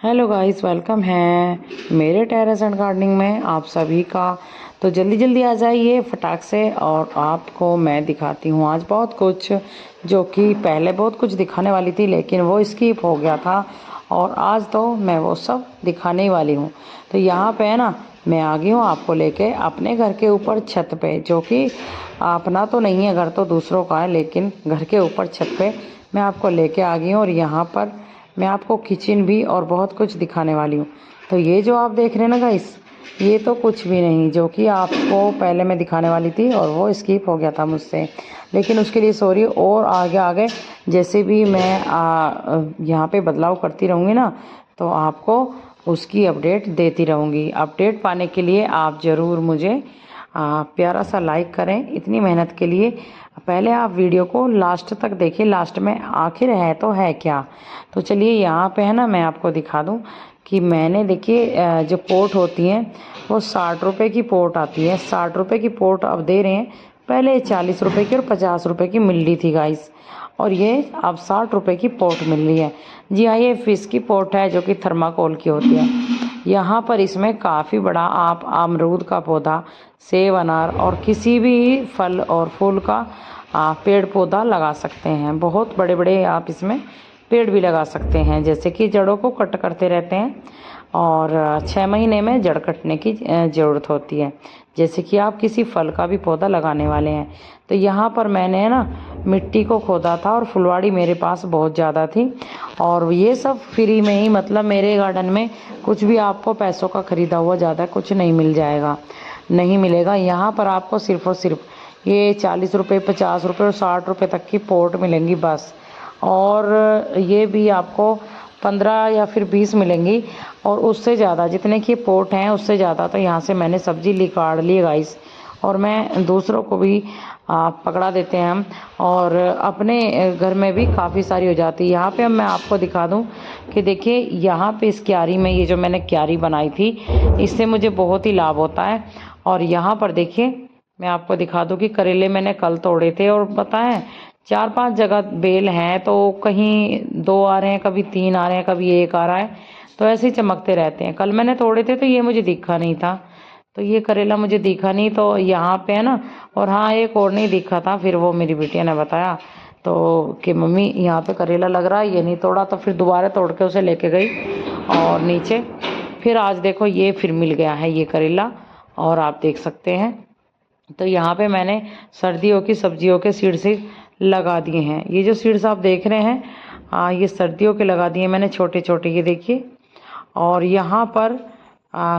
Hello guys, welcome है मेरे terrace and gardening में आप सभी का। तो जल्दी जल्दी आ जाइए फटाक से, और आपको मैं दिखाती हूँ आज बहुत कुछ, जो कि पहले बहुत कुछ दिखाने वाली थी लेकिन वो स्किप हो गया था, और आज तो मैं वो सब दिखाने ही वाली हूँ। तो यहाँ पे है ना, मैं आ गई हूँ आपको लेके अपने घर के ऊपर छत पे, जो कि अपना तो नहीं है, घर तो दूसरों का है, लेकिन घर के ऊपर छत पे मैं आपको लेके आ गई हूँ। और यहाँ पर मैं आपको किचन भी और बहुत कुछ दिखाने वाली हूँ। तो ये जो आप देख रहे हैं ना गाइस, ये तो कुछ भी नहीं, जो कि आपको पहले मैं दिखाने वाली थी और वो स्किप हो गया था मुझसे, लेकिन उसके लिए सॉरी। और आगे आगे जैसे भी मैं यहाँ पे बदलाव करती रहूँगी ना, तो आपको उसकी अपडेट देती रहूँगी। अपडेट पाने के लिए आप ज़रूर मुझे प्यारा सा लाइक करें। इतनी मेहनत के लिए पहले आप वीडियो को लास्ट तक देखिए, लास्ट में आखिर है तो है क्या। तो चलिए यहाँ पे है ना, मैं आपको दिखा दूँ कि मैंने देखिए जो पोट होती हैं वो 60 रुपये की पोट आती है। 60 रुपये की पोट अब दे रहे हैं, पहले 40 रुपये की और 50 रुपये की मिल रही थी गाइस, और ये अब 60 रुपये की पोट मिल रही है। जी हाँ, ये फिश की पोट है जो कि थर्माकोल की होती है। यहाँ पर इसमें काफ़ी बड़ा आप अमरूद का पौधा, सेब, अनार और किसी भी फल और फूल का पेड़ पौधा लगा सकते हैं। बहुत बड़े बड़े आप इसमें पेड़ भी लगा सकते हैं, जैसे कि जड़ों को कट करते रहते हैं और 6 महीने में जड़ कटने की ज़रूरत होती है। जैसे कि आप किसी फल का भी पौधा लगाने वाले हैं, तो यहाँ पर मैंने ना मिट्टी को खोदा था और फुलवाड़ी मेरे पास बहुत ज़्यादा थी, और ये सब फ्री में ही, मतलब मेरे गार्डन में कुछ भी आपको पैसों का ख़रीदा हुआ ज़्यादा कुछ नहीं मिल जाएगा, नहीं मिलेगा। यहाँ पर आपको सिर्फ़ और सिर्फ ये 40 रुपये, 50 रुपये और 60 रुपये तक की पोट मिलेंगी बस। और ये भी आपको 15 या फिर 20 मिलेंगी, और उससे ज़्यादा जितने की पोट हैं उससे ज़्यादा तो यहाँ से मैंने सब्ज़ी निकाल ली गाइस, और मैं दूसरों को भी पकड़ा देते हैं हम, और अपने घर में भी काफ़ी सारी हो जाती है। यहाँ पे अब मैं आपको दिखा दूँ कि देखिए यहाँ पे इस क्यारी में, ये जो मैंने क्यारी बनाई थी, इससे मुझे बहुत ही लाभ होता है। और यहाँ पर देखिए मैं आपको दिखा दूँ कि करेले मैंने कल तोड़े थे, और बताएं 4-5 जगह बेल हैं, तो कहीं 2 आ रहे हैं, कभी 3 आ रहे हैं, कभी 1 आ रहा है, तो ऐसे ही चमकते रहते हैं। कल मैंने तोड़े थे तो ये मुझे दिखा नहीं था, तो ये करेला मुझे दिखा नहीं, तो यहाँ पे है ना। और हाँ, एक और नहीं दिखा था, फिर वो मेरी बिटिया ने बताया तो कि मम्मी यहाँ पे करेला लग रहा है, ये नहीं तोड़ा, तो फिर दोबारा तोड़ के उसे लेके गई और नीचे फिर आज देखो ये फिर मिल गया है ये करेला, और आप देख सकते हैं। तो यहाँ पे मैंने सर्दियों की सब्जियों के सीड्स लगा दिए हैं। ये जो सीड्स आप देख रहे हैं ये सर्दियों के लगा दिए मैंने, छोटे छोटे, ये देखिए। और यहाँ पर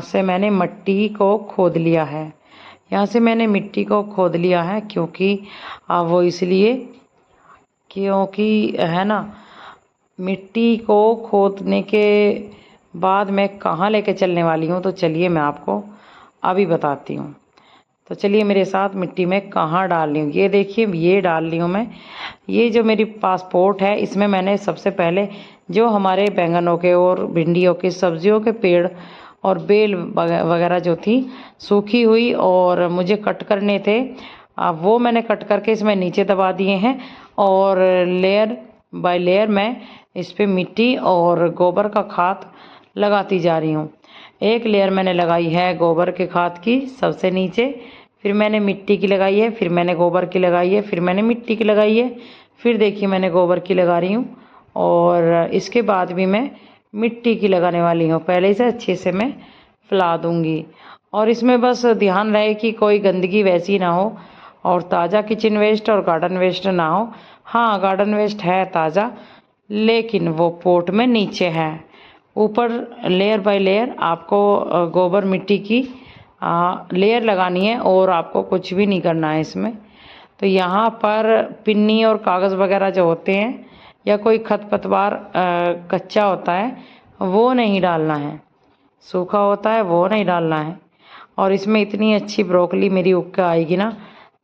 से मैंने मिट्टी को खोद लिया है, यहाँ से मैंने मिट्टी को खोद लिया है, क्योंकि वो इसलिए क्योंकि है ना, मिट्टी को खोदने के बाद मैं कहाँ लेके चलने वाली हूँ, तो चलिए मैं आपको अभी बताती हूँ। तो चलिए मेरे साथ मिट्टी में कहाँ डाल रही हूँ, ये देखिए ये डाल रही हूँ मैं। ये जो मेरी पासपोर्ट है, इसमें मैंने सबसे पहले जो हमारे बैंगनों के और भिंडियों के सब्जियों के पेड़ और बेल वगैरह जो थी सूखी हुई और मुझे कट करने थे, वो मैंने कट करके इसमें नीचे दबा दिए हैं। और लेयर बाय लेयर मैं इस पर मिट्टी और गोबर का खाद लगाती जा रही हूँ। एक लेयर मैंने लगाई है गोबर के खाद की सबसे नीचे, फिर मैंने मिट्टी की लगाई है, फिर मैंने गोबर की लगाई है, फिर मैंने मिट्टी की लगाई है, फिर देखिए मैंने गोबर की लगा रही हूँ, और इसके बाद भी मैं मिट्टी की लगाने वाली हूँ। पहले से अच्छे से मैं फैला दूँगी, और इसमें बस ध्यान रहे कि कोई गंदगी वैसी ना हो, और ताज़ा किचन वेस्ट और गार्डन वेस्ट ना हो। हाँ, गार्डन वेस्ट है ताज़ा, लेकिन वो पोट में नीचे है। ऊपर लेयर बाय लेयर आपको गोबर मिट्टी की लेयर लगानी है, और आपको कुछ भी नहीं करना है इसमें। तो यहाँ पर पिन्नी और कागज़ वगैरह जो होते हैं, या कोई खरपतवार कच्चा होता है वो नहीं डालना है, सूखा होता है वो नहीं डालना है। और इसमें इतनी अच्छी ब्रोकली मेरी उग के आएगी ना,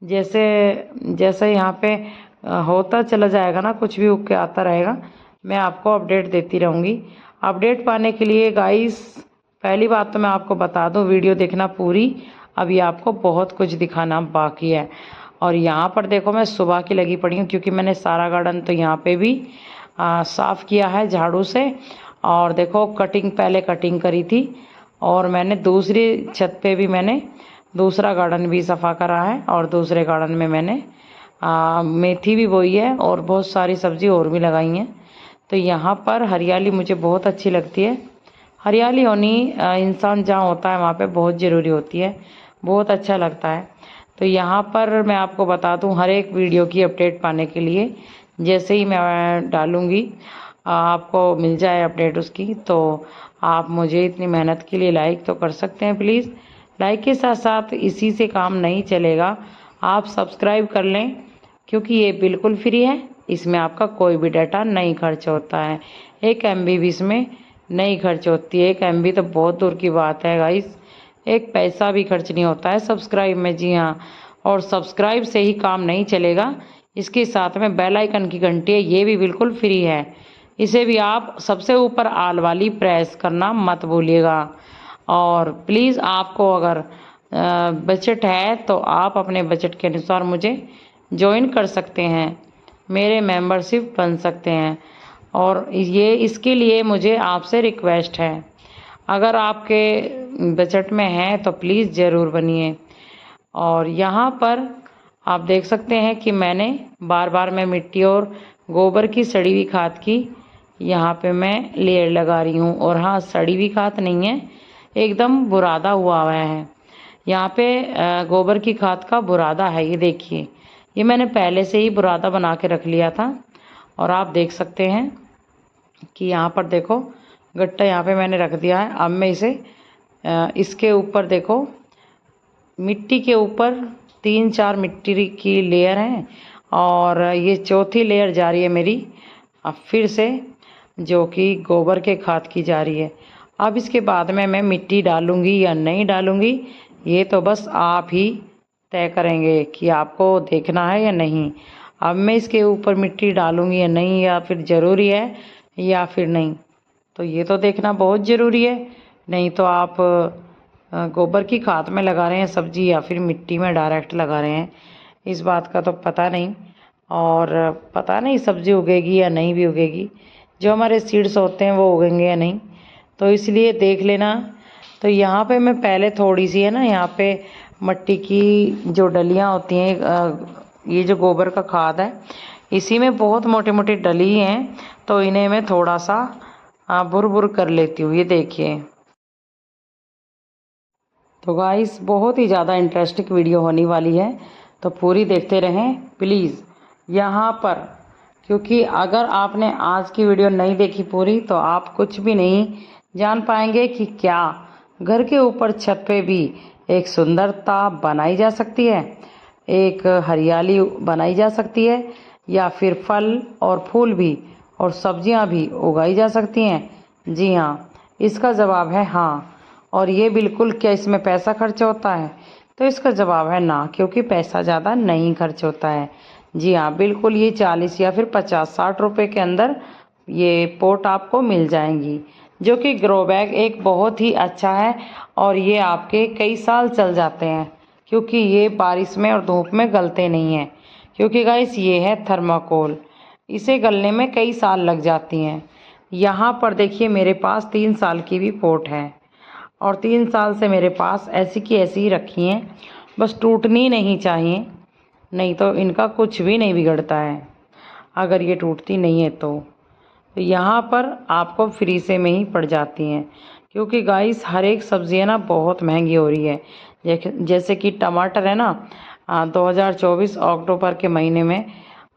जैसे जैसे यहाँ पे होता चला जाएगा ना, कुछ भी उग के आता रहेगा, मैं आपको अपडेट देती रहूँगी। अपडेट पाने के लिए गाइस, पहली बात तो मैं आपको बता दूं, वीडियो देखना पूरी, अभी आपको बहुत कुछ दिखाना बाकी है। और यहाँ पर देखो मैं सुबह की लगी पड़ी हूँ, क्योंकि मैंने सारा गार्डन तो यहाँ पे भी साफ़ किया है झाड़ू से, और देखो कटिंग, पहले कटिंग करी थी और मैंने दूसरी छत पे भी मैंने दूसरा गार्डन भी सफ़ा करा है और दूसरे गार्डन में मैंने मेथी भी बोई है और बहुत सारी सब्ज़ी और भी लगाई हैं। तो यहाँ पर हरियाली मुझे बहुत अच्छी लगती है। हरियाली होनी इंसान जहाँ होता है वहाँ पे बहुत ज़रूरी होती है, बहुत अच्छा लगता है। तो यहाँ पर मैं आपको बता दूँ, हर एक वीडियो की अपडेट पाने के लिए जैसे ही मैं डालूँगी आपको मिल जाए अपडेट उसकी, तो आप मुझे इतनी मेहनत के लिए लाइक तो कर सकते हैं प्लीज़। लाइक के साथ साथ इसी से काम नहीं चलेगा, आप सब्सक्राइब कर लें क्योंकि ये बिल्कुल फ्री है, इसमें आपका कोई भी डाटा नहीं खर्च होता है। 1 MB भी इसमें नहीं खर्च होती है। 1 MB तो बहुत दूर की बात है गाइस, एक पैसा भी खर्च नहीं होता है सब्सक्राइब में। जी हाँ, और सब्सक्राइब से ही काम नहीं चलेगा, इसके साथ में बेल आइकन की घंटी है, ये भी बिल्कुल फ्री है। इसे भी आप सबसे ऊपर आल वाली प्रेस करना मत भूलिएगा। और प्लीज़ आपको अगर बजट है तो आप अपने बजट के अनुसार मुझे ज्वाइन कर सकते हैं, मेरे मेंबरशिप बन सकते हैं। और ये इसके लिए मुझे आपसे रिक्वेस्ट है, अगर आपके बजट में है तो प्लीज़ ज़रूर बनिए। और यहाँ पर आप देख सकते हैं कि मैंने बार बार मैं मिट्टी और गोबर की सड़ी हुई खाद की यहाँ पे मैं लेयर लगा रही हूँ। और हाँ, सड़ी हुई खाद नहीं है, एकदम बुरादा हुआ है। यहाँ पे गोबर की खाद का बुरादा है, ये देखिए, ये मैंने पहले से ही बुरादा बना के रख लिया था। और आप देख सकते हैं कि यहाँ पर देखो गट्टा यहाँ पे मैंने रख दिया है। अब मैं इसे इसके ऊपर देखो, मिट्टी के ऊपर 3-4 मिट्टी की लेयर हैं और ये चौथी लेयर जा रही है मेरी अब फिर से, जो कि गोबर के खाद की जा रही है। अब इसके बाद में मैं मिट्टी डालूंगी या नहीं डालूंगी, ये तो बस आप ही तय करेंगे कि आपको देखना है या नहीं। अब मैं इसके ऊपर मिट्टी डालूंगी या नहीं, या फिर ज़रूरी है या फिर नहीं, तो ये तो देखना बहुत ज़रूरी है। नहीं तो आप गोबर की खाद में लगा रहे हैं सब्जी या फिर मिट्टी में डायरेक्ट लगा रहे हैं, इस बात का तो पता नहीं। और पता नहीं सब्ज़ी उगेगी या नहीं भी उगेगी, जो हमारे सीड्स होते हैं वो उगेंगे या नहीं, तो इसलिए देख लेना। तो यहाँ पे मैं पहले थोड़ी सी है ना, यहाँ पे मट्टी की जो डलियाँ होती हैं, ये जो गोबर का खाद है इसी में बहुत मोटे मोटे डली हैं, तो इन्हें मैं थोड़ा सा बुर बुर कर लेती हूँ, ये देखिए। तो गाइस बहुत ही ज़्यादा इंटरेस्टिंग वीडियो होने वाली है, तो पूरी देखते रहें प्लीज़ यहाँ पर, क्योंकि अगर आपने आज की वीडियो नहीं देखी पूरी तो आप कुछ भी नहीं जान पाएंगे कि क्या घर के ऊपर छत पे भी एक सुंदरता बनाई जा सकती है, एक हरियाली बनाई जा सकती है, या फिर फल और फूल भी और सब्जियां भी उगाई जा सकती हैं। जी हाँ, इसका जवाब है हाँ। और ये बिल्कुल, क्या इसमें पैसा खर्च होता है? तो इसका जवाब है ना, क्योंकि पैसा ज़्यादा नहीं खर्च होता है। जी हाँ, बिल्कुल, ये 40 या फिर 50-60 रुपए के अंदर ये पोट आपको मिल जाएंगी, जो कि ग्रो बैग एक बहुत ही अच्छा है और ये आपके कई साल चल जाते हैं, क्योंकि ये बारिश में और धूप में गलते नहीं हैं। क्योंकि गाइस ये है थर्माकोल, इसे गलने में कई साल लग जाती हैं। यहाँ पर देखिए मेरे पास 3 साल की भी पोट है और 3 साल से मेरे पास ऐसी की ऐसी ही रखी हैं, बस टूटनी नहीं चाहिए, नहीं तो इनका कुछ भी नहीं बिगड़ता है अगर ये टूटती नहीं है तो। यहाँ पर आपको फ्री से में ही पड़ जाती हैं, क्योंकि गाइस हर एक सब्ज़ी है ना बहुत महंगी हो रही है। जैसे कि टमाटर है ना, 2024 अक्टूबर के महीने में,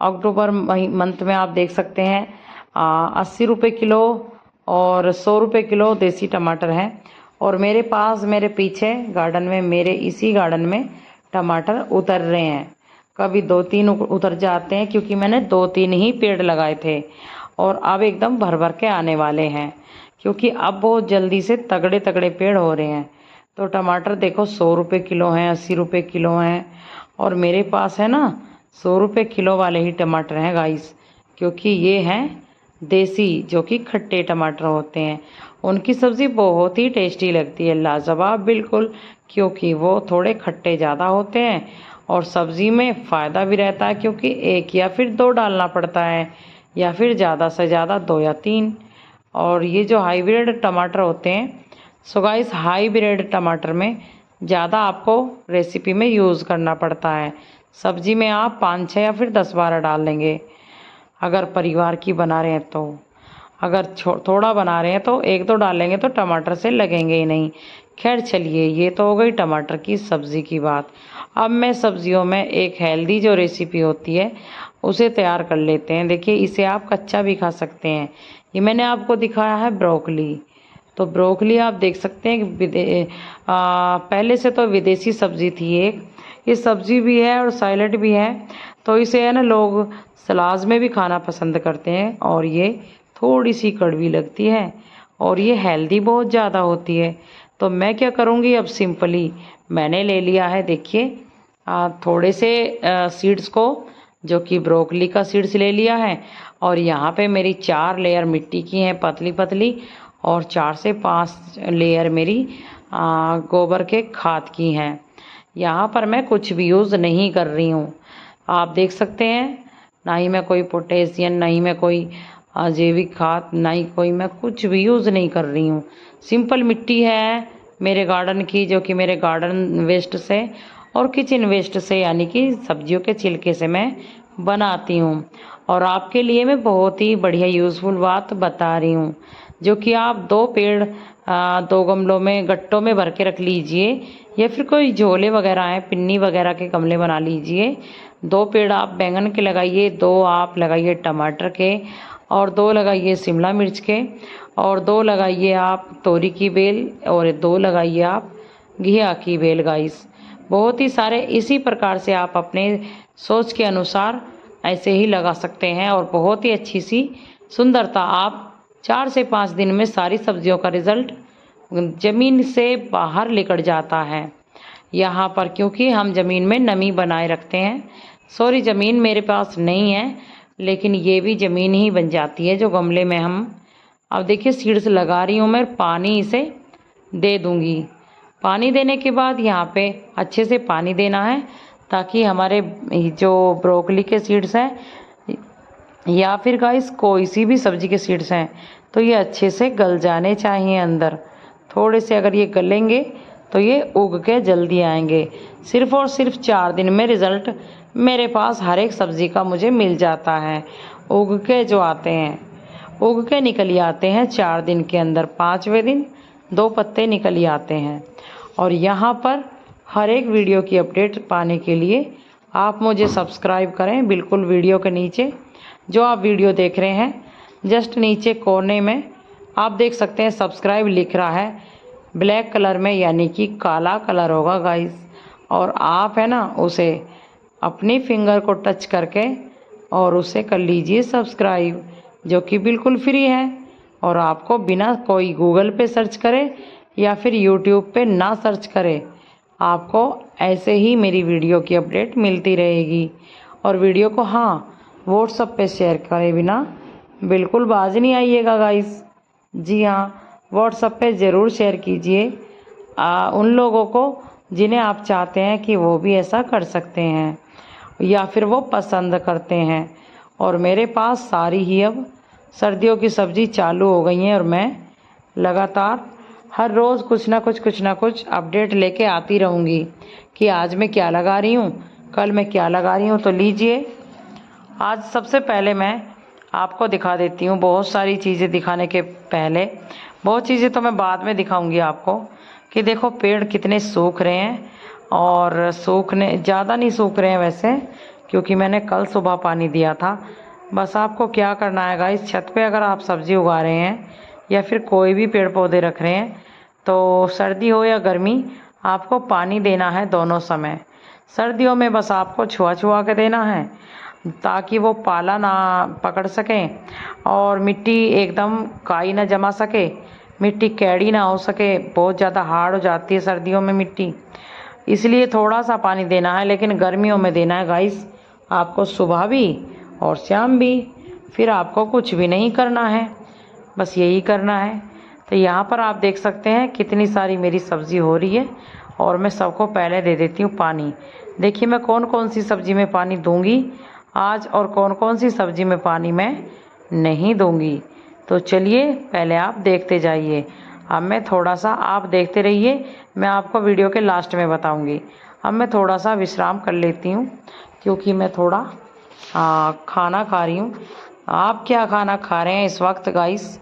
अक्टूबर मंथ में आप देख सकते हैं 80 रुपये किलो और 100 रुपये किलो देसी टमाटर हैं। और मेरे पास, मेरे पीछे गार्डन में, मेरे इसी गार्डन में टमाटर उतर रहे हैं, कभी 2-3 उतर जाते हैं, क्योंकि मैंने 2-3 ही पेड़ लगाए थे और अब एकदम भर भर के आने वाले हैं, क्योंकि अब बहुत जल्दी से तगड़े तगड़े पेड़ हो रहे हैं। तो टमाटर देखो 100 रुपये किलो हैं, 80 रुपये किलो हैं, और मेरे पास है ना 100 रुपये किलो वाले ही टमाटर हैं गाइस, क्योंकि ये हैं देसी, जो कि खट्टे टमाटर होते हैं। उनकी सब्ज़ी बहुत ही टेस्टी लगती है, लाजवाब बिल्कुल, क्योंकि वो थोड़े खट्टे ज़्यादा होते हैं और सब्ज़ी में फ़ायदा भी रहता है, क्योंकि 1 या फिर 2 डालना पड़ता है, या फिर ज़्यादा से ज़्यादा 2 या 3। और ये जो हाइब्रिड टमाटर होते हैं, सो गाइस हाइब्रिड टमाटर में ज़्यादा आपको रेसिपी में यूज़ करना पड़ता है। सब्जी में आप 5-6 या फिर 10-12 डाल लेंगे अगर परिवार की बना रहे हैं तो। अगर थोड़ा बना रहे हैं तो 1-2 डालेंगे तो टमाटर से लगेंगे ही नहीं। खैर चलिए, ये तो हो गई टमाटर की सब्ज़ी की बात। अब मैं सब्जियों में एक हेल्दी जो रेसिपी होती है उसे तैयार कर लेते हैं। देखिए, इसे आप कच्चा भी खा सकते हैं। ये मैंने आपको दिखाया है ब्रोकली। तो ब्रोकली आप देख सकते हैं कि पहले से तो विदेशी सब्ज़ी थी एक, ये सब्ज़ी भी है और सैलेड भी है। तो इसे है ना लोग सलाद में भी खाना पसंद करते हैं, और ये थोड़ी सी कड़वी लगती है और ये हेल्दी बहुत ज़्यादा होती है। तो मैं क्या करूँगी, अब सिंपली मैंने ले लिया है, देखिए थोड़े से सीड्स को, जो कि ब्रोकली का सीड्स ले लिया है। और यहाँ पे मेरी 4 लेयर मिट्टी की हैं पतली पतली, और 4 से 5 लेयर मेरी गोबर के खाद की हैं। यहाँ पर मैं कुछ भी यूज़ नहीं कर रही हूँ, आप देख सकते हैं। ना ही मैं कोई पोटेशियम, ना ही मैं कोई जैविक खाद, ना ही कोई मैं कुछ भी यूज़ नहीं कर रही हूँ। सिंपल मिट्टी है मेरे गार्डन की, जो कि मेरे गार्डन वेस्ट से और किचन वेस्ट से, यानी कि सब्जियों के छिलके से मैं बनाती हूँ। और आपके लिए मैं बहुत ही बढ़िया यूज़फुल बात बता रही हूँ, जो कि आप 2 पेड़ 2 गमलों में, गट्टों में भर के रख लीजिए, या फिर कोई झोले वगैरह हैं, पिन्नी वगैरह के गमले बना लीजिए। 2 पेड़ आप बैंगन के लगाइए, 2 आप लगाइए टमाटर के, और 2 लगाइए शिमला मिर्च के, और 2 लगाइए आप तोरी की बेल, और 2 लगाइए आप घिया की बेल। गाइस बहुत ही सारे इसी प्रकार से आप अपने सोच के अनुसार ऐसे ही लगा सकते हैं, और बहुत ही अच्छी सी सुंदरता आप 4 से 5 दिन में सारी सब्जियों का रिज़ल्ट ज़मीन से बाहर निकल जाता है। यहाँ पर क्योंकि हम ज़मीन में नमी बनाए रखते हैं, सॉरी ज़मीन मेरे पास नहीं है, लेकिन ये भी ज़मीन ही बन जाती है जो गमले में हम। अब देखिए सीड्स लगा रही हूँ मैं, पानी इसे दे दूँगी। पानी देने के बाद यहाँ पे अच्छे से पानी देना है, ताकि हमारे जो ब्रोकली के सीड्स हैं, या फिर गाइस कोई सी भी सब्जी के सीड्स हैं, तो ये अच्छे से गल जाने चाहिए अंदर। थोड़े से अगर ये गलेंगे तो ये उग के जल्दी आएंगे। सिर्फ़ और सिर्फ 4 दिन में रिज़ल्ट मेरे पास हर एक सब्ज़ी का मुझे मिल जाता है। उग के जो आते हैं, उग के निकल ही आते हैं 4 दिन के अंदर। 5वें दिन 2 पत्ते निकल ही आते हैं। और यहाँ पर हर एक वीडियो की अपडेट पाने के लिए आप मुझे सब्सक्राइब करें। बिल्कुल वीडियो के नीचे जो आप वीडियो देख रहे हैं, जस्ट नीचे कोने में आप देख सकते हैं सब्सक्राइब लिख रहा है ब्लैक कलर में, यानी कि काला कलर होगा गाइस। और आप है ना उसे अपनी फिंगर को टच करके और उसे कर लीजिए सब्सक्राइब, जो कि बिल्कुल फ्री है। और आपको बिना कोई गूगल पे सर्च करे या फिर यूट्यूब पे ना सर्च करे, आपको ऐसे ही मेरी वीडियो की अपडेट मिलती रहेगी। और वीडियो को हाँ व्हाट्सएप पे शेयर करे बिना बिल्कुल बाज नहीं आइएगा गाइस। जी हाँ, व्हाट्सएप पे ज़रूर शेयर कीजिए उन लोगों को जिन्हें आप चाहते हैं कि वो भी ऐसा कर सकते हैं, या फिर वो पसंद करते हैं। और मेरे पास सारी ही अब सर्दियों की सब्ज़ी चालू हो गई हैं, और मैं लगातार हर रोज़ कुछ ना कुछ अपडेट लेके आती रहूँगी कि आज मैं क्या लगा रही हूँ, कल मैं क्या लगा रही हूँ। तो लीजिए, आज सबसे पहले मैं आपको दिखा देती हूँ। बहुत सारी चीज़ें दिखाने के पहले, बहुत चीज़ें तो मैं बाद में दिखाऊंगी आपको, कि देखो पेड़ कितने सूख रहे हैं। और सूखने ज़्यादा नहीं सूख रहे हैं वैसे, क्योंकि मैंने कल सुबह पानी दिया था। बस आपको क्या करना है गाइस, छत पे अगर आप सब्ज़ी उगा रहे हैं या फिर कोई भी पेड़ पौधे रख रहे हैं, तो सर्दी हो या गर्मी आपको पानी देना है दोनों समय। सर्दियों में बस आपको छुआ छुआ के देना है, ताकि वो पाला ना पकड़ सकें और मिट्टी एकदम काई ना जमा सके, मिट्टी कैड़ी ना हो सके। बहुत ज़्यादा हार्ड हो जाती है सर्दियों में मिट्टी, इसलिए थोड़ा सा पानी देना है। लेकिन गर्मियों में देना है गाइस आपको, सुबह भी और शाम भी। फिर आपको कुछ भी नहीं करना है, बस यही करना है। तो यहाँ पर आप देख सकते हैं कितनी सारी मेरी सब्ज़ी हो रही है, और मैं सबको पहले दे देती हूँ पानी। देखिए मैं कौन कौन सी सब्ज़ी में पानी दूंगी आज, और कौन कौन सी सब्ज़ी में पानी मैं नहीं दूंगी। तो चलिए पहले आप देखते जाइए। अब मैं थोड़ा सा, आप देखते रहिए, मैं आपको वीडियो के लास्ट में बताऊंगी। अब मैं थोड़ा सा विश्राम कर लेती हूँ क्योंकि मैं थोड़ा खाना खा रही हूँ। आप क्या खाना खा रहे हैं इस वक्त गाइस?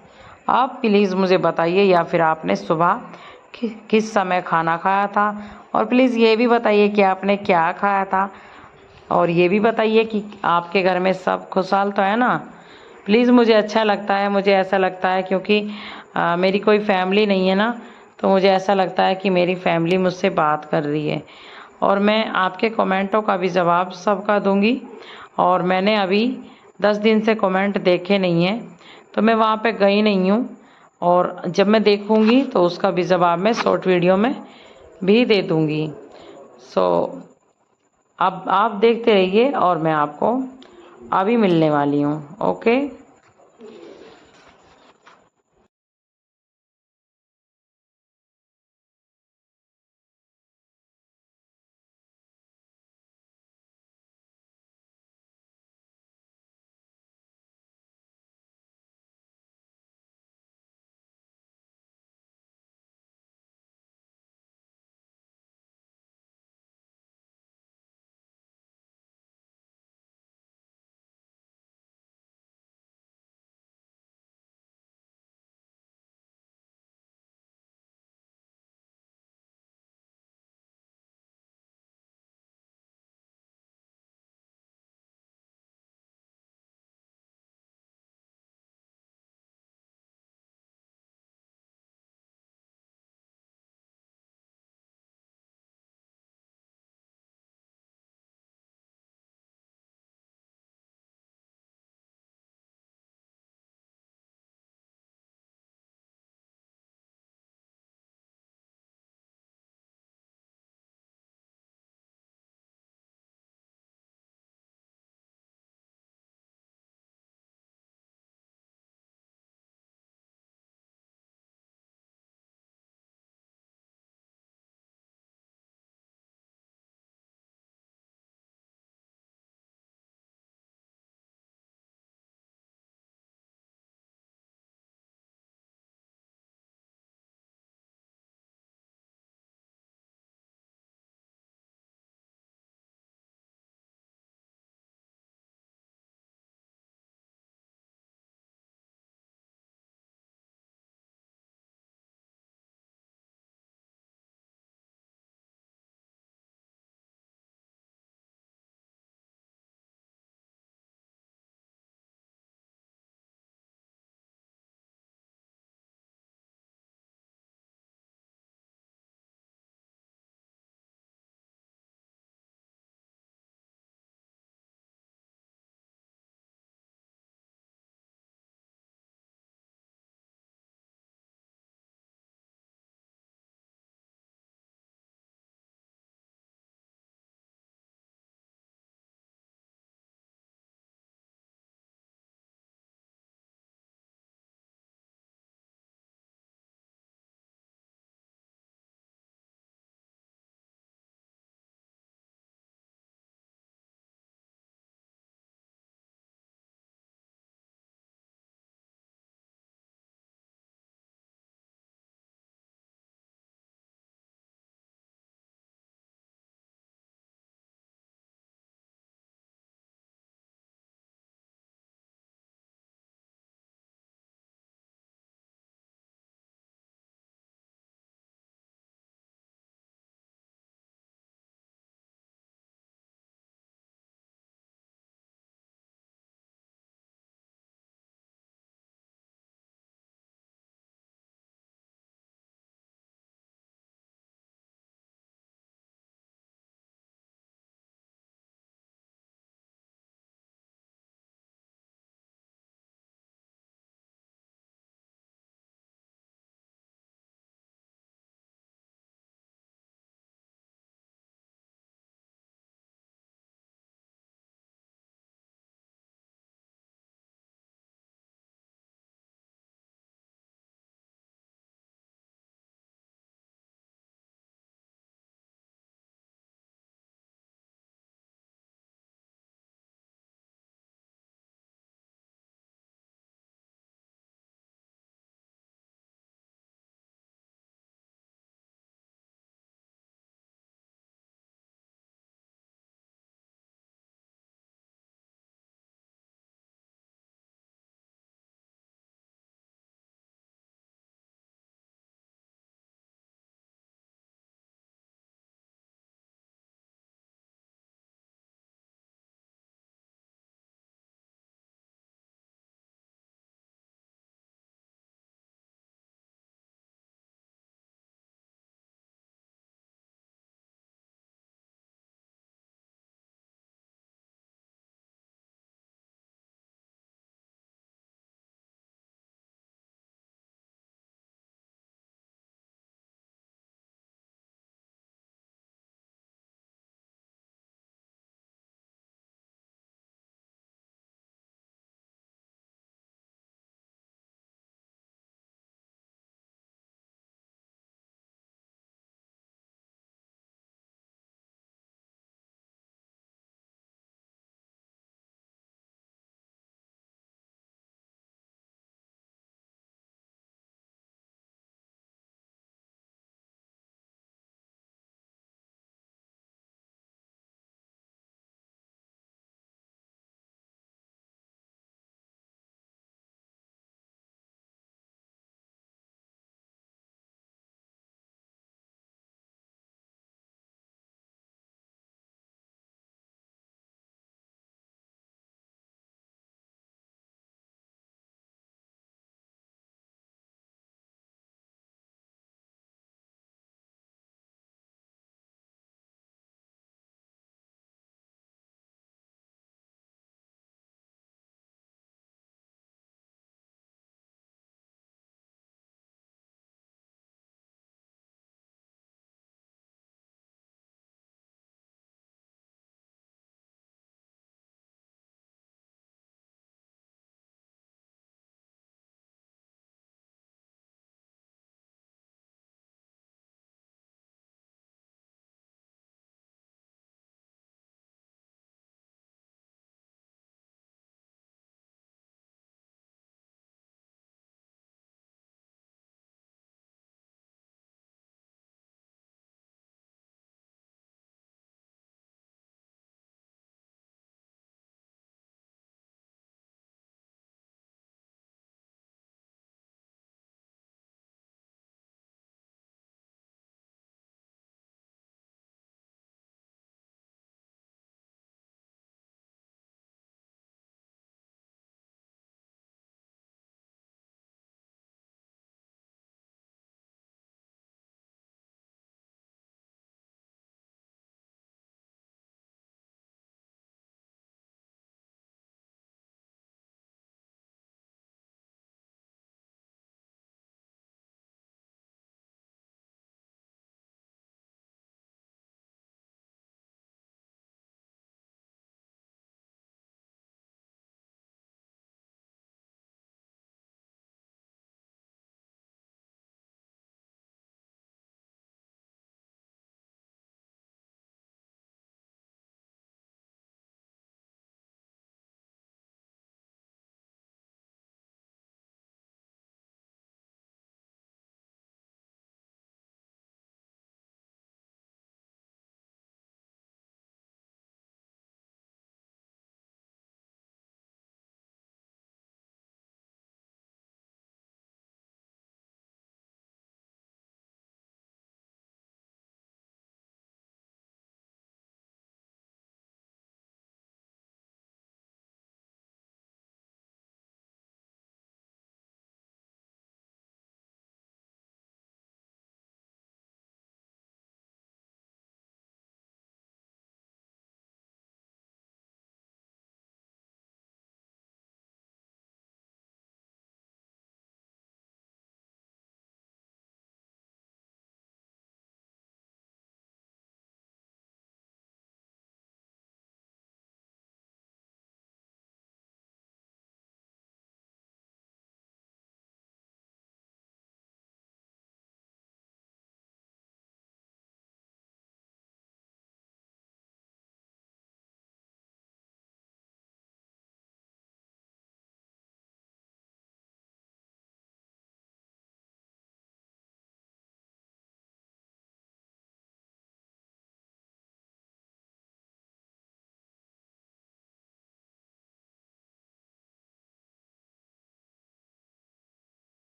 आप प्लीज़ मुझे बताइए, या फिर आपने सुबह किस समय खाना खाया था। और प्लीज़ ये भी बताइए कि आपने क्या खाया था। और ये भी बताइए कि आपके घर में सब खुशहाल तो है ना। प्लीज़, मुझे अच्छा लगता है, मुझे ऐसा लगता है क्योंकि मेरी कोई फैमिली नहीं है ना, तो मुझे ऐसा लगता है कि मेरी फैमिली मुझसे बात कर रही है। और मैं आपके कमेंटों का भी जवाब सबका दूंगी। और मैंने अभी 10 दिन से कमेंट देखे नहीं हैं, तो मैं वहाँ पे गई नहीं हूँ। और जब मैं देखूँगी तो उसका भी जवाब मैं शॉर्ट वीडियो में भी दे दूँगी। सो अब आप देखते रहिए और मैं आपको अभी मिलने वाली हूँ। ओके।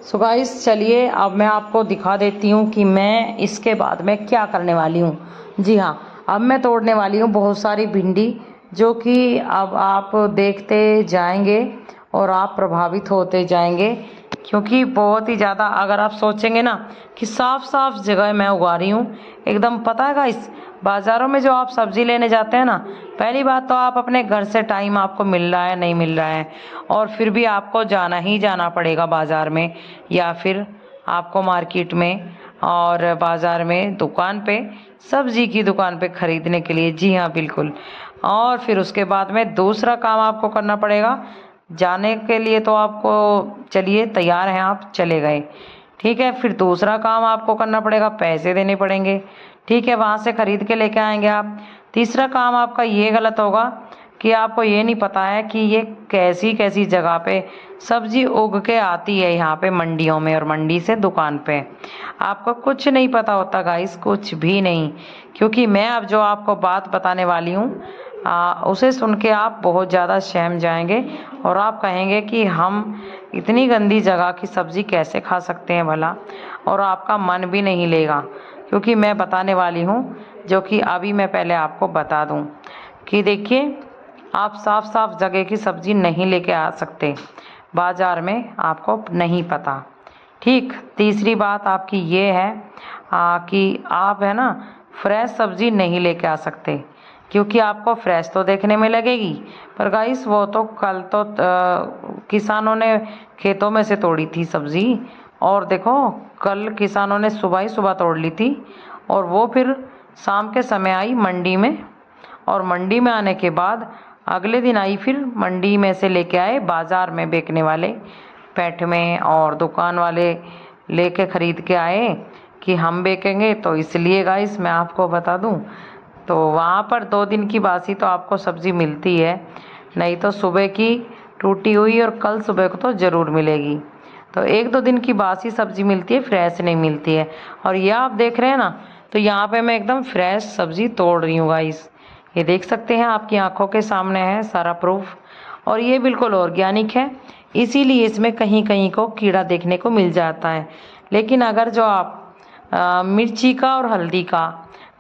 सो गाइस चलिए अब मैं आपको दिखा देती हूँ कि मैं इसके बाद में क्या करने वाली हूँ। जी हाँ, अब मैं तोड़ने वाली हूँ बहुत सारी भिंडी, जो कि अब आप देखते जाएंगे और आप प्रभावित होते जाएंगे, क्योंकि बहुत ही ज़्यादा अगर आप सोचेंगे ना कि साफ साफ जगह मैं उगा रही हूँ एकदम। पता है गाइस, बाज़ारों में जो आप सब्ज़ी लेने जाते हैं ना, पहली बात तो आप अपने घर से टाइम आपको मिल रहा है नहीं मिल रहा है, और फिर भी आपको जाना ही जाना पड़ेगा बाज़ार में या फिर आपको मार्केट में और बाज़ार में दुकान पे, सब्ज़ी की दुकान पे ख़रीदने के लिए। जी हाँ बिल्कुल। और फिर उसके बाद में दूसरा काम आपको करना पड़ेगा जाने के लिए, तो आपको चलिए तैयार हैं आप, चले गए, ठीक है। फिर दूसरा काम आपको करना पड़ेगा, पैसे देने पड़ेंगे, ठीक है, वहाँ से ख़रीद के लेके आएंगे आप। तीसरा काम आपका ये गलत होगा कि आपको ये नहीं पता है कि ये कैसी कैसी जगह पे सब्जी उग के आती है यहाँ पे मंडियों में, और मंडी से दुकान पे आपको कुछ नहीं पता होता गाइस, कुछ भी नहीं। क्योंकि मैं अब जो आपको बात बताने वाली हूँ उसे सुन के आप बहुत ज़्यादा सहम जाएंगे और आप कहेंगे कि हम इतनी गंदी जगह की सब्ज़ी कैसे खा सकते हैं भला, और आपका मन भी नहीं लेगा। क्योंकि मैं बताने वाली हूँ जो कि अभी मैं पहले आपको बता दूँ कि देखिए, आप साफ साफ जगह की सब्ज़ी नहीं लेके आ सकते बाज़ार में, आपको नहीं पता, ठीक। तीसरी बात आपकी ये है कि आप है ना फ्रेश सब्ज़ी नहीं लेके आ सकते, क्योंकि आपको फ्रेश तो देखने में लगेगी, पर गाइस वो तो कल तो किसानों ने खेतों में से तोड़ी थी सब्ज़ी, और देखो कल किसानों ने सुबह ही सुबह तोड़ ली थी, और वो फिर शाम के समय आई मंडी में, और मंडी में आने के बाद अगले दिन आई, फिर मंडी में से लेके आए बाज़ार में बेचने वाले पैठ में, और दुकान वाले लेके ख़रीद के आए कि हम बेचेंगे। तो इसलिए गाइस मैं आपको बता दूं, तो वहाँ पर 2 दिन की बासी तो आपको सब्ज़ी मिलती है, नहीं तो सुबह की टूटी हुई और कल सुबह को तो ज़रूर मिलेगी। तो 1-2 दिन की बासी सब्ज़ी मिलती है, फ्रेश नहीं मिलती है। और यह आप देख रहे हैं ना, तो यहाँ पे मैं एकदम फ्रेश सब्ज़ी तोड़ रही हूँ गाइस, ये देख सकते हैं, आपकी आंखों के सामने है सारा प्रूफ। और ये बिल्कुल ऑर्गेनिक है, इसीलिए इसमें कहीं कहीं को कीड़ा देखने को मिल जाता है। लेकिन अगर जो आप मिर्ची का और हल्दी का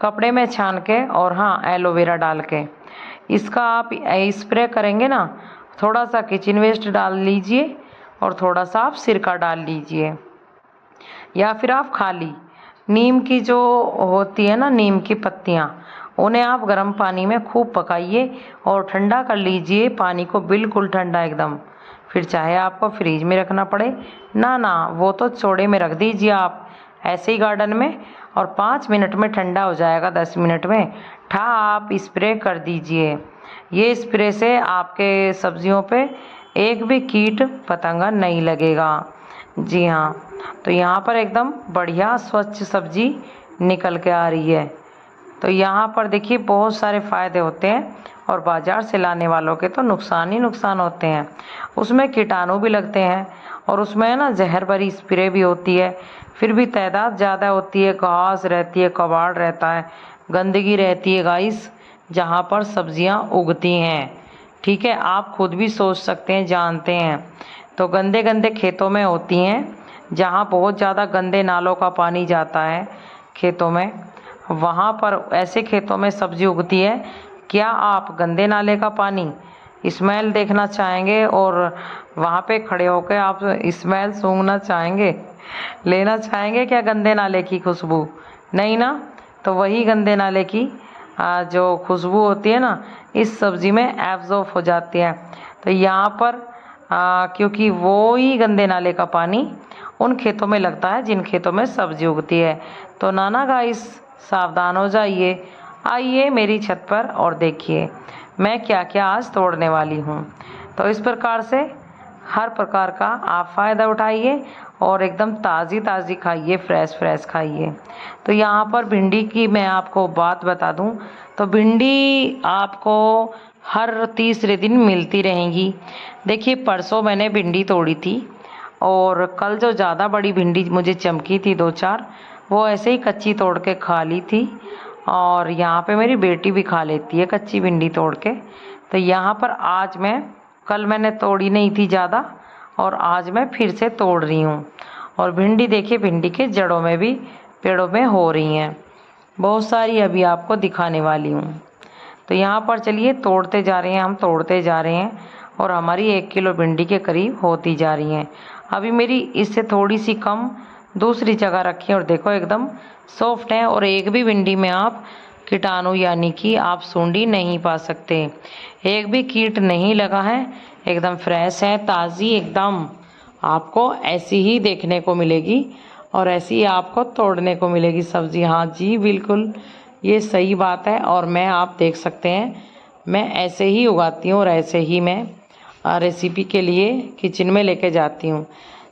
कपड़े में छान के और हाँ एलोवेरा डाल के इसका आप स्प्रे करेंगे ना, थोड़ा सा किचन वेस्ट डाल लीजिए और थोड़ा सा आप सिरका डाल लीजिए, या फिर आप खाली नीम की जो होती है ना, नीम की पत्तियाँ, उन्हें आप गर्म पानी में खूब पकाइए और ठंडा कर लीजिए पानी को, बिल्कुल ठंडा एकदम। फिर चाहे आपको फ्रीज में रखना पड़े ना, वो तो चौड़े में रख दीजिए आप ऐसे ही गार्डन में, और 5 मिनट में ठंडा हो जाएगा, 10 मिनट में ठा आप स्प्रे कर दीजिए। ये स्प्रे से आपके सब्जियों पे एक भी कीट पतंगा नहीं लगेगा। जी हाँ, तो यहाँ पर एकदम बढ़िया स्वच्छ सब्जी निकल के आ रही है। तो यहाँ पर देखिए बहुत सारे फ़ायदे होते हैं, और बाज़ार से लाने वालों के तो नुकसान ही नुकसान होते हैं। उसमें कीटाणु भी लगते हैं, और उसमें ना जहर भरी स्प्रे भी होती है, फिर भी तादाद ज़्यादा होती है, घास रहती है, कबाड़ रहता है, गंदगी रहती है गाइस जहाँ पर सब्जियाँ उगती हैं, ठीक है। आप खुद भी सोच सकते हैं, जानते हैं, तो गंदे गंदे खेतों में होती हैं, जहाँ बहुत ज़्यादा गंदे नालों का पानी जाता है खेतों में, वहाँ पर ऐसे खेतों में सब्जी उगती है। क्या आप गंदे नाले का पानी स्मेल देखना चाहेंगे और वहाँ पे खड़े होकर आप स्मेल सूंघना चाहेंगे, लेना चाहेंगे क्या गंदे नाले की खुशबू? नहीं ना। तो वही गंदे नाले की जो खुशबू होती है ना, इस सब्ज़ी में एब्जॉर्ब हो जाती है। तो यहाँ पर क्योंकि वो ही गंदे नाले का पानी उन खेतों में लगता है जिन खेतों में सब्जी उगती है। तो नाना गाइस सावधान हो जाइए, आइए मेरी छत पर और देखिए मैं क्या क्या आज तोड़ने वाली हूँ। तो इस प्रकार से हर प्रकार का आप फ़ायदा उठाइए और एकदम ताज़ी ताज़ी खाइए, फ्रेश फ्रेश खाइए। तो यहाँ पर भिंडी की मैं आपको बात बता दूँ, तो भिंडी आपको हर तीसरे दिन मिलती रहेंगी। देखिए परसों मैंने भिंडी तोड़ी थी, और कल जो ज़्यादा बड़ी भिंडी मुझे चमकी थी 2-4, वो ऐसे ही कच्ची तोड़ के खा ली थी, और यहाँ पे मेरी बेटी भी खा लेती है कच्ची भिंडी तोड़ के। तो यहाँ पर आज मैं, कल मैंने तोड़ी नहीं थी ज़्यादा, और आज मैं फिर से तोड़ रही हूँ, और भिंडी देखिए, भिंडी के जड़ों में भी पेड़ों में हो रही हैं बहुत सारी, अभी आपको दिखाने वाली हूँ। तो यहाँ पर चलिए तोड़ते जा रहे हैं, हम तोड़ते जा रहे हैं और हमारी 1 किलो भिंडी के करीब होती जा रही हैं। अभी मेरी इससे थोड़ी सी कम दूसरी जगह रखी है और देखो एकदम सॉफ्ट है, और एक भी भिंडी में आप कीटाणु यानी कि आप सूंडी नहीं पा सकते, एक भी कीट नहीं लगा है, एकदम फ्रेश है, ताज़ी एकदम आपको ऐसी ही देखने को मिलेगी और ऐसी ही आपको तोड़ने को मिलेगी सब्ज़ी। हाँ जी बिल्कुल, ये सही बात है। और मैं, आप देख सकते हैं, मैं ऐसे ही उगाती हूँ और ऐसे ही मैं रेसिपी के लिए किचन में लेके जाती हूँ।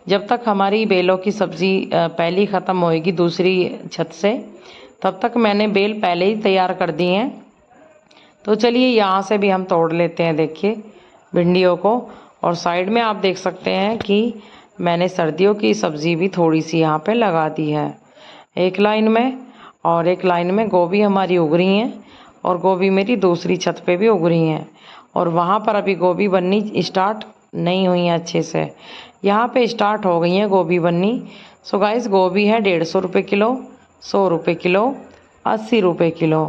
जब तक हमारी बेलों की सब्ज़ी पहली ख़त्म होएगी दूसरी छत से, तब तक मैंने बेल पहले ही तैयार कर दी हैं। तो चलिए यहाँ से भी हम तोड़ लेते हैं, देखिए भिंडियों को। और साइड में आप देख सकते हैं कि मैंने सर्दियों की सब्ज़ी भी थोड़ी सी यहाँ पे लगा दी है, एक लाइन में, और एक लाइन में गोभी हमारी उग रही हैं, और गोभी मेरी दूसरी छत पे भी उग रही हैं, और वहाँ पर अभी गोभी बननी स्टार्ट नहीं हुई है अच्छे से, यहाँ पे स्टार्ट हो गई हैं गोभी बननी। सो गाइस, गोभी है 150 रुपये किलो, 100 रुपये किलो, 80 रुपये किलो।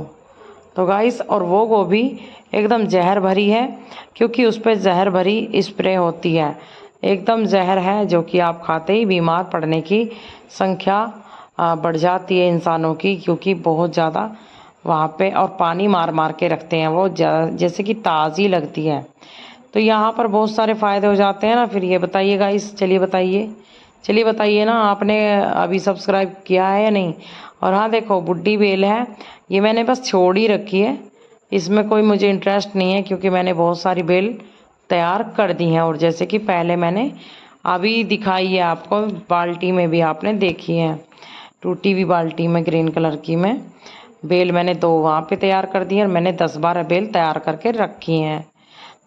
तो गाइस, और वो गोभी एकदम जहर भरी है, क्योंकि उस पर जहर भरी स्प्रे होती है, एकदम जहर है, जो कि आप खाते ही बीमार पड़ने की संख्या बढ़ जाती है इंसानों की, क्योंकि बहुत ज़्यादा वहाँ पे और पानी मार मार के रखते हैं वो, जैसे कि ताज़ी लगती है। तो यहाँ पर बहुत सारे फ़ायदे हो जाते हैं ना। फिर ये बताइए गाइस, चलिए बताइए ना, आपने अभी सब्सक्राइब किया है या नहीं। और हाँ देखो, बुड्डी बेल है, ये मैंने बस छोड़ ही रखी है, इसमें कोई मुझे इंटरेस्ट नहीं है, क्योंकि मैंने बहुत सारी बेल तैयार कर दी हैं। और जैसे कि पहले मैंने अभी दिखाई है आपको, बाल्टी में भी आपने देखी है, टूटी हुई बाल्टी में ग्रीन कलर की में बेल मैंने 2 वहाँ पे तैयार कर दी है, और मैंने 10-12 बेल तैयार करके रखी हैं।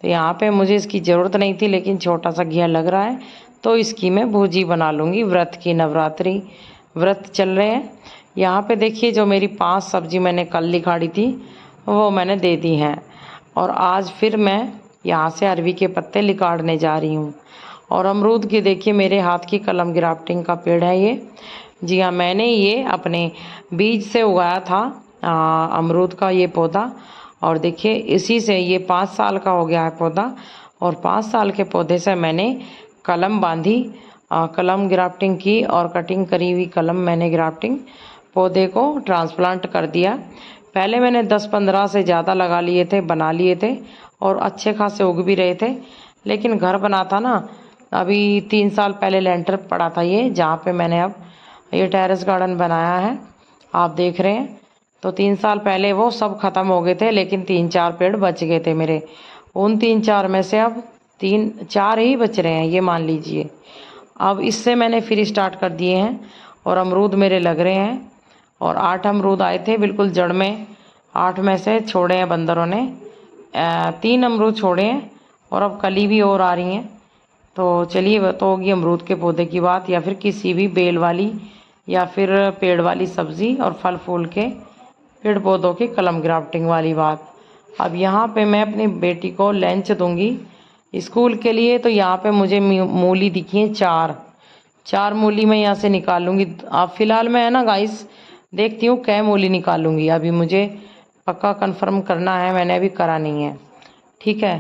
तो यहाँ पे मुझे इसकी ज़रूरत नहीं थी, लेकिन छोटा सा घिया लग रहा है, तो इसकी मैं भुजी बना लूँगी। व्रत की, नवरात्रि व्रत चल रहे हैं। यहाँ पे देखिए, जो मेरी 5 सब्जी मैंने कल निकाली थी वो मैंने दे दी हैं, और आज फिर मैं यहाँ से अरवी के पत्ते निकालने जा रही हूँ। और अमरूद की देखिए, मेरे हाथ की कलम ग्राफ्टिंग का पेड़ है ये। जी हाँ, मैंने ये अपने बीज से उगाया था अमरूद का ये पौधा, और देखिए इसी से ये 5 साल का हो गया है पौधा, और 5 साल के पौधे से मैंने कलम बांधी, कलम ग्राफ्टिंग की, और कटिंग करी हुई कलम मैंने ग्राफ्टिंग पौधे को ट्रांसप्लांट कर दिया। पहले मैंने 10-15 से ज़्यादा लगा लिए थे, बना लिए थे, और अच्छे खासे उग भी रहे थे। लेकिन घर बना था ना, अभी 3 साल पहले लेंटर पड़ा था ये, जहाँ पे मैंने अब ये टेरेस गार्डन बनाया है, आप देख रहे हैं। तो 3 साल पहले वो सब ख़त्म हो गए थे, लेकिन 3-4 पेड़ बच गए थे मेरे। उन 3-4 में से अब 3-4 ही बच रहे हैं, ये मान लीजिए। अब इससे मैंने फिर स्टार्ट कर दिए हैं, और अमरूद मेरे लग रहे हैं, और 8 अमरूद आए थे बिल्कुल जड़ में, 8 में से छोड़े हैं बंदरों ने, 3 अमरूद छोड़े हैं, और अब कली भी और आ रही हैं। तो चलिए, तो होगी अमरूद के पौधे की बात, या फिर किसी भी बेल वाली या फिर पेड़ वाली सब्ज़ी और फल फूल के पेड़ पौधों की कलम ग्राफ्टिंग वाली बात। अब यहाँ पे मैं अपनी बेटी को लंच दूंगी स्कूल के लिए, तो यहाँ पे मुझे मूली दिखी है 4 मूली मैं यहाँ से निकालूंगी। अब फिलहाल मैं, है ना गाइस, देखती हूँ क्या मूली निकालूंगी, अभी मुझे पक्का कंफर्म करना है, मैंने अभी करा नहीं है, ठीक है।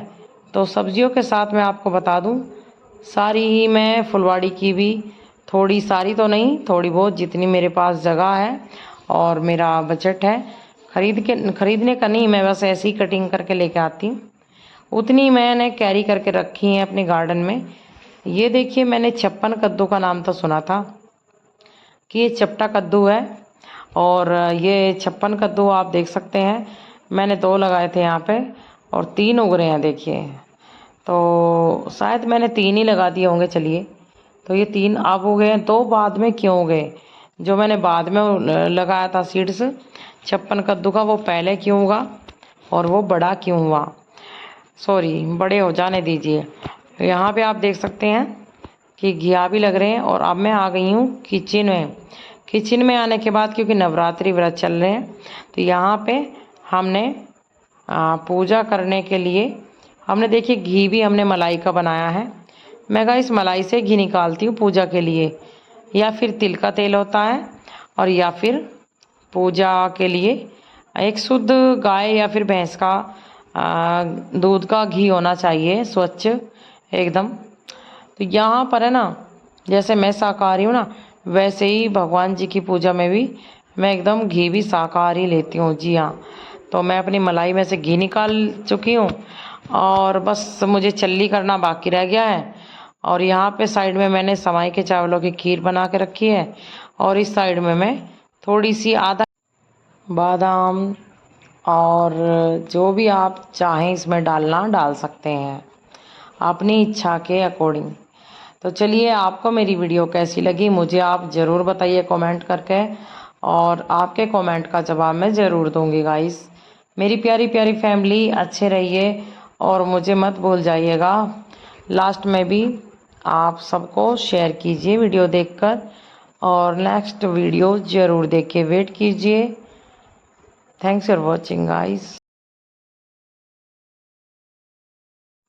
तो सब्जियों के साथ मैं आपको बता दूँ, सारी ही मैं फुलवाड़ी की भी, थोड़ी सारी तो नहीं, थोड़ी बहुत जितनी मेरे पास जगह है और मेरा बजट है, खरीदने का नहीं, मैं बस ऐसे ही कटिंग करके लेके आती हूँ, उतनी मैंने कैरी करके रखी है अपने गार्डन में। ये देखिए, मैंने 56 कद्दू का नाम तो सुना था कि ये चपटा कद्दू है, और ये 56 कद्दू आप देख सकते हैं, मैंने 2 लगाए थे यहाँ पे, और 3 उग रहे हैं देखिए। तो शायद मैंने 3 ही लगा दिए होंगे, चलिए। तो ये 3 अब हो गए हैं, 2 बाद में क्यों हो गए, जो मैंने बाद में लगाया था सीड्स 56 कद्दू का, वो पहले क्यों हुआ और वो बड़ा क्यों हुआ, सॉरी, बड़े हो जाने दीजिए। यहाँ पे आप देख सकते हैं कि घिया भी लग रहे हैं। और अब मैं आ गई हूँ किचन में आने के बाद, क्योंकि नवरात्रि व्रत चल रहे हैं, तो यहाँ पे हमने पूजा करने के लिए हमने, देखिए घी भी हमने मलाई का बनाया है। मैं गाइस मलाई से घी निकालती हूँ पूजा के लिए, या फिर तिल का तेल होता है, और या फिर पूजा के लिए एक शुद्ध गाय या फिर भैंस का दूध का घी होना चाहिए, स्वच्छ एकदम। तो यहाँ पर है ना, जैसे मैं शाकाहारी हूँ ना, वैसे ही भगवान जी की पूजा में भी मैं एकदम घी भी शाकाहारी लेती हूँ। जी हाँ, तो मैं अपनी मलाई में से घी निकाल चुकी हूँ और बस मुझे चल्ली करना बाकी रह गया है। और यहाँ पे साइड में मैंने सवाई के चावलों की खीर बना के रखी है, और इस साइड में मैं थोड़ी सी आधा बादाम और जो भी आप चाहें इसमें डालना डाल सकते हैं अपनी इच्छा के अकॉर्डिंग। तो चलिए, आपको मेरी वीडियो कैसी लगी मुझे आप ज़रूर बताइए कमेंट करके, और आपके कमेंट का जवाब मैं ज़रूर दूंगी गाइस। मेरी प्यारी प्यारी फैमिली, अच्छे रहिए और मुझे मत भूल जाइएगा। लास्ट में भी आप सबको शेयर कीजिए वीडियो देखकर, और नेक्स्ट वीडियो ज़रूर देख के वेट कीजिए। Thanks for watching guys.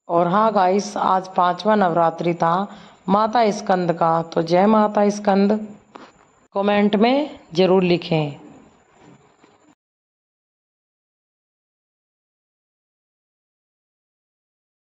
और हाँ गाइस, आज 5वां नवरात्रि था माता स्कंद का, तो जय माता स्कंद कमेंट में ज़रूर लिखें।